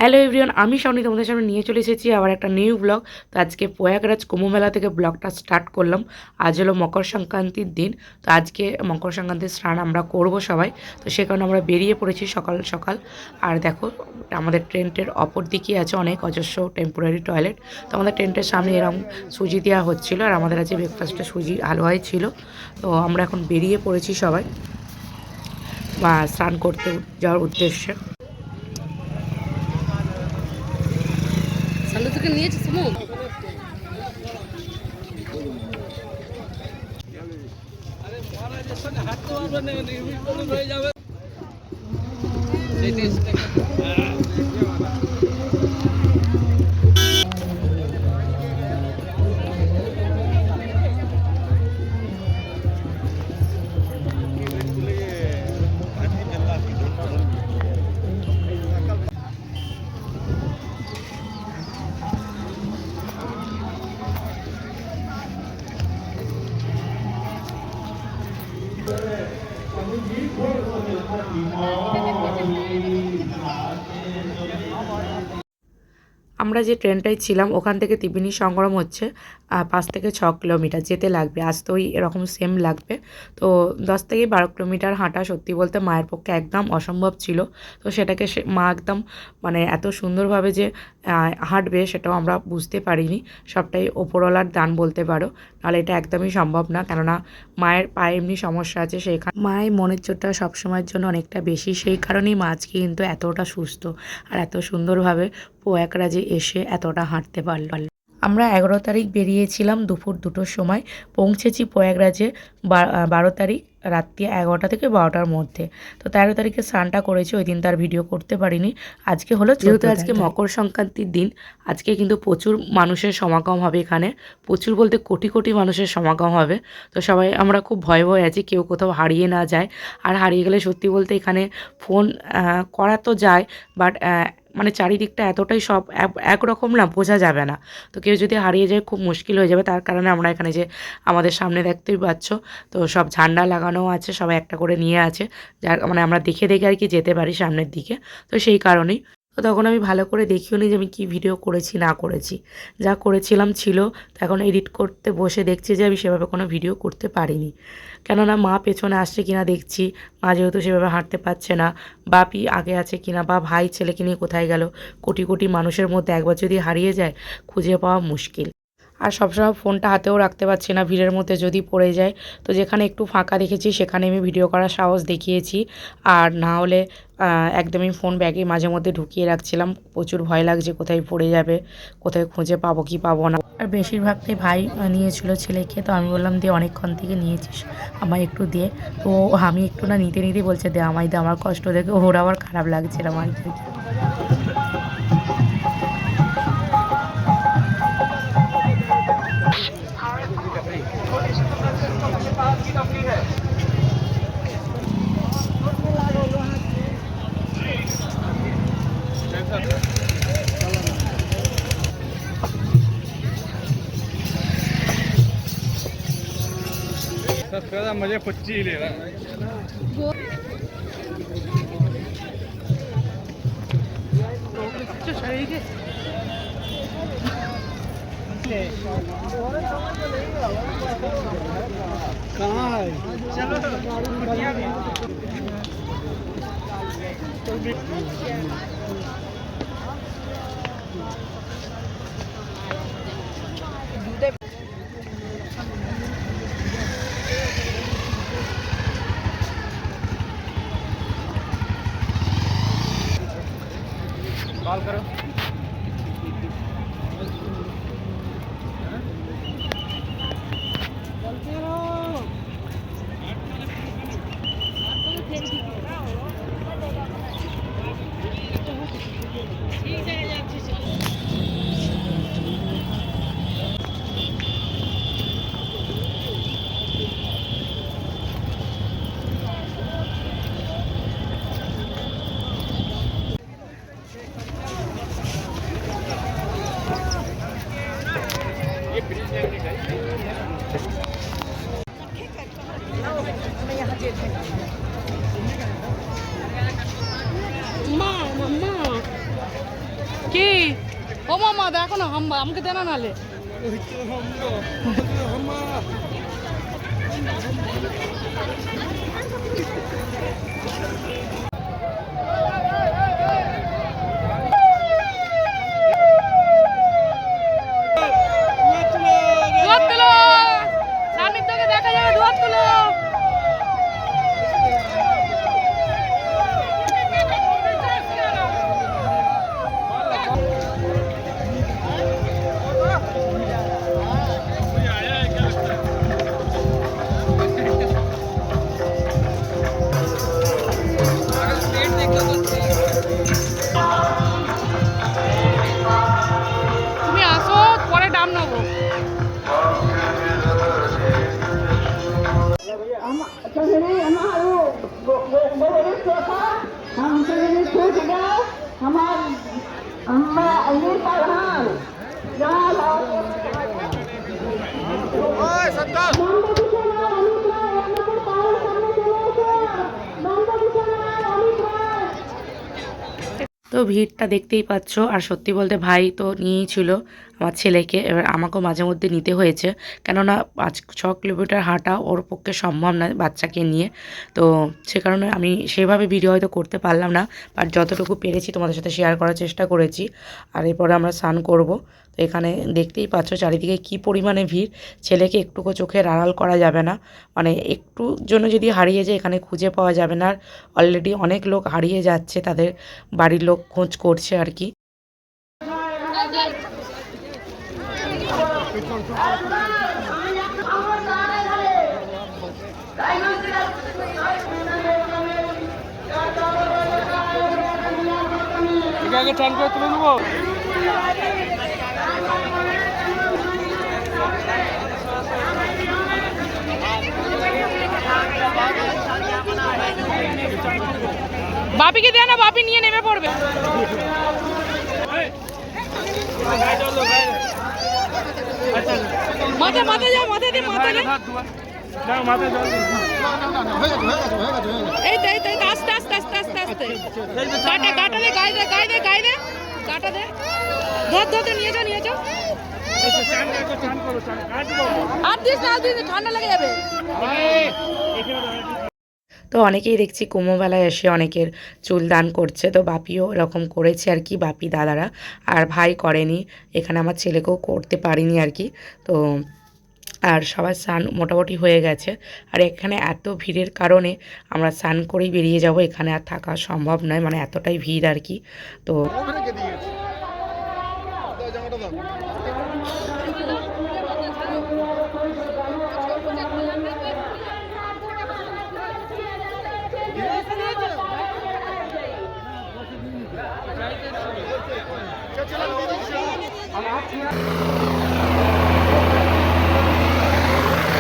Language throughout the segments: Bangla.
হ্যালো এভরিওয়ান, আমি শাওনি তোমাদের সামনে নিয়ে চলে এসেছি আবার একটা নিউ ব্লগ। তো আজকে প্রয়াগরাজ কুম্ভ মেলা থেকে ব্লগটা স্টার্ট করলাম। আজ হলো মকর সংক্রান্তির দিন। তো আজকে মকর সংক্রান্তির স্নান আমরা করব সবাই। তো সে কারণে আমরা বেরিয়ে পড়েছি সকাল সকাল। আর দেখো আমাদের টেন্টের অপর দিকে আছে অনেক অজস্র টেম্পোরারি টয়লেট। তো আমাদের টেন্টের সামনে এরকম সুজি দেওয়া হচ্ছিলো, আর আমাদের আজকে ব্রেকফাস্টে সুজি হালুয়াই ছিল। তো আমরা এখন বেরিয়ে পড়েছি সবাই বা স্নান করতে যাওয়ার উদ্দেশ্যে। সালু থেকে নিয়েছিস মুখ আমরা যে ট্রেনটায় ছিলাম ওখান থেকে ত্রিবেণী সংগম হচ্ছে 5 থেকে 6 কিলোমিটার যেতে লাগবে, আসতেই এরকম সেম লাগবে। তো 10 থেকে 12 কিলোমিটার হাঁটা সত্যি বলতে মায়ের পক্ষে একদম অসম্ভব ছিল। তো সেটাকে মা একদম মানে এত সুন্দরভাবে যে হাঁটবে সেটাও আমরা বুঝতে পারিনি। সবটাই ওপরওয়ালার দান বলতে পারো, নাহলে এটা একদমই সম্ভব না। কেননা মায়ের পায়ে এমনি সমস্যা আছে, মায়ের মনের জোরটা সবসময়ের জন্য অনেকটা বেশি, সেই কারণেই মা আজকে কিন্তু এতটা সুস্থ আর এত সুন্দরভাবে প্রয়াগরাজে এসে এতটা হাঁটতে পারল। আমরা 11 তারিখ বেরিয়েছিলাম দুপুর 2টোর সময়, পৌঁছেছি প্রয়াগরাজে 12 তারিখ রাত্রি 11টা থেকে 12টার মধ্যে। তো 13 তারিখে স্নানটা করেছি, ওই দিন তার ভিডিও করতে পারিনি। আজকে হলো যেহেতু আজকে মকর সংক্রান্তির দিন, আজকে কিন্তু প্রচুর মানুষের সমাগম হবে এখানে। প্রচুর বলতে কোটি কোটি মানুষের সমাগম হবে। তো সবাই আমরা খুব ভয়ে ভয়ে আছি কেউ কোথাও হারিয়ে না যায়। আর হারিয়ে গেলে সত্যি বলতে এখানে ফোন করা তো যায়, বাট মানে চারিদিকটা এতটাই সব একরকম না, বোঝা যাবে না। তো কেউ যদি হারিয়ে যায় খুব মুশকিল হয়ে যাবে। তার কারণে আমরা এখানে যে আমাদের সামনে দেখতেই পাচ্ছ, তো সব ঝান্ডা লাগানো আছে, সবাই একটা করে নিয়ে আছে, যার মানে আমরা দেখে দেখে আর কি যেতে পারি সামনের দিকে। তো সেই কারণেই তো তখন আমি ভালো করে দেখিও নি যে আমি কী ভিডিও করেছি না করেছি, যা করেছিলাম ছিল। তো এখন এডিট করতে বসে দেখছি যে আমি সেভাবে কোনো ভিডিও করতে পারিনি। কেননা মা পেছনে আসছে কিনা দেখছি, মা যেহেতু সেভাবে হাঁটতে পারছে না, বাপি আগে আছে কিনা, বা ভাই ছেলেকে নিয়ে কোথায় গেল। কোটি কোটি মানুষের মধ্যে একবার যদি হারিয়ে যায় খুঁজে পাওয়া মুশকিল। আর সবসময় ফোনটা হাতেও রাখতে পারছি না, ভিড়ের মধ্যে যদি পড়ে যায়। তো যেখানে একটু ফাঁকা দেখেছি সেখানে আমি ভিডিও করার সাহস দেখিয়েছি, আর না হলে একদমই ফোন ব্যাগে মাঝে মধ্যে ঢুকিয়ে রাখছিলাম। প্রচুর ভয় লাগছে কোথায় পড়ে যাবে, কোথায় খুঁজে পাবো কি পাবো না। আর বেশিরভাগটাই ভাই নিয়েছিল ছেলেকে। তো আমি বললাম দিয়ে অনেকক্ষণ থেকে নিয়েছিস, আমায় একটু দিয়ে। তো আমি একটু না নিতে নিতে বলছে দে আমায় দে, আমার কষ্ট দেখে ওর আবার খারাপ লাগছিল আমার। मजे पच्ची ले रहा है। कहाँ है? चलो कॉल करो। কি ও মামা দেখো না আমাকে দেনা নালে দুয়ার তুলো সামনের থেকে দেখা যাবে দুয়ার তুলো তুমি আসো পরে দাম নেবো তো ভিড়টা দেখতেই পাচ্ছ। আর সত্যি বলতে ভাই তো নিয়েই ছিল আমার ছেলেকে, এবার আমাকেও মাঝে মধ্যে নিতে হয়েছে, কেননা 5-6 কিলোমিটার হাঁটা ওর পক্ষে সম্ভব না বাচ্চাকে নিয়ে। তো সে কারণে আমি সেভাবে ভিডিও হয়তো করতে পারলাম না, বাট যতটুকু পেরেছি তোমাদের সাথে শেয়ার করার চেষ্টা করেছি। আর এরপরে আমরা স্নান করব। তো এখানে দেখতেই পাচ্ছ চারিদিকে কি পরিমাণে ভিড়, ছেলেকে একটুকু চোখের আড়াল করা যাবে না, মানে একটু জন্য যদি হারিয়ে যায় এখানে খুঁজে পাওয়া যাবে না। আর অলরেডি অনেক লোক হারিয়ে যাচ্ছে, তাদের বাড়ির লোক খোঁজ করছে আর কি। আগে চান করে তুলে নেবো। বাপিকে দেয় না, বাপি নিয়ে নেমে পড়বে। মাথা মাথা যা মাথা দে মাথা দে এই তো এই তো আস্তে আস্তে আস্তে আস্তে আস্তে গাটা গাটা দে গায়ে দে গায়ে দে গায়ে দে গাটা দে ধর ধর নিয়ে যাও নিয়ে যাও আর দিস না দিস ঠান্ডা লেগে যাবে। তো অনেকেই দেখছি কুম্ভমেলায় এসে অনেকের চুল দান করছে, তো বাপিও এরকম করেছে আর কি, বাপি দাদারা। আর ভাই করেনি, এখানে আমার ছেলেকেও করতে পারিনি আর কি। তো আর সবার স্নান মোটামুটি হয়ে গেছে। আর এখানে এত ভিড়ের কারণে আমরা স্নান করেই বেরিয়ে যাব, এখানে আর থাকা সম্ভব নয়, মানে এতটাই ভিড় আর কি। তো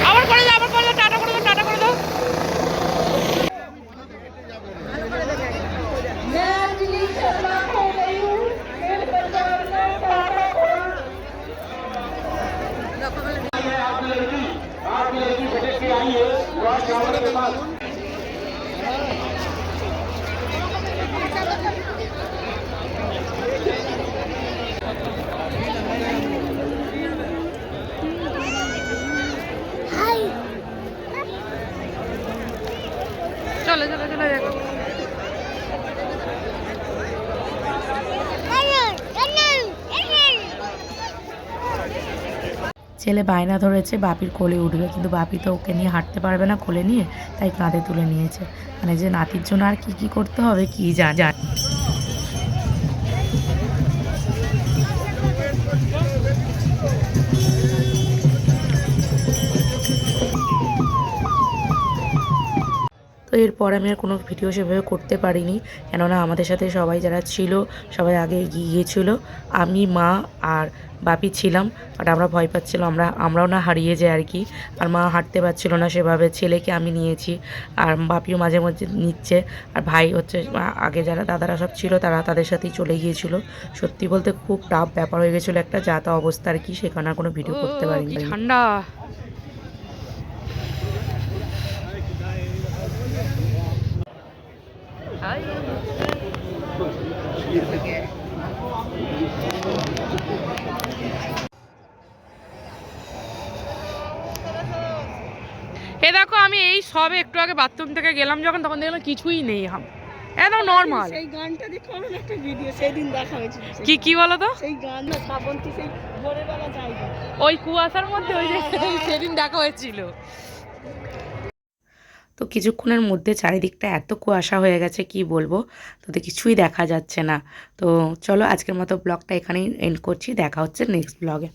আবার করে দাও আবার করে দাও টাটা করে দাও টাটা করে দাও। চলো চলো চলো দেখো ছেলে বায়না ধরেছে বাপির কোলে উঠবে, কিন্তু বাপি তো ওকে নিয়ে হাঁটতে পারবে না কোলে নিয়ে, তাই কাঁধে তুলে নিয়েছে। মানে যে নাতির জন্য আর কি কি করতে হবে কি জান। তো এরপর আমি আর কোনো ভিডিও সেভাবে করতে পারিনি, কেননা আমাদের সাথে সবাই যারা ছিল সবাই আগে এগিয়ে গিয়েছিলো, আমি মা আর বাপি ছিলাম। বাট আমরা ভয় পাচ্ছিলাম আমরাও না হারিয়ে যাই আর কি। আর মা হাঁটতে পারছিল না সেভাবে, ছেলেকে আমি নিয়েছি, আর বাপিও মাঝে মাঝে নিচ্ছে। আর ভাই হচ্ছে আগে যারা দাদারা সব ছিল তারা তাদের সাথেই চলে গিয়েছিল। সত্যি বলতে খুব টাফ ব্যাপার হয়ে গেছিলো, একটা যা তা অবস্থা আর কি, সেখানে আর কোনো ভিডিও করতে পারিনি। ঠান্ডা আমি এই সবে একটু আগে বাথরুম থেকে গেলাম যখন, তখন দেখলাম কিছুই নেই, একদম নর্মাল। সেই গানটা দেখো, আমার একটা ভিডিও সেদিন দেখা হয়েছিল। কি বলো তো? সেই গান না, শ্রাবন্তী সেই ভোরবেলা জায়গা, ওই কুয়াশার মধ্যে ওই যে সেদিন দেখা হয়েছিল। তো কিছুক্ষণের মধ্যে চারিদিকটা এত কুয়াশা হয়ে গেছে কি বলবো, তো কিছুই দেখা যাচ্ছে না। তো চলো আজকের মতো ব্লগটা এখানেই এন্ড করছি, দেখা হচ্ছে নেক্সট ব্লগে।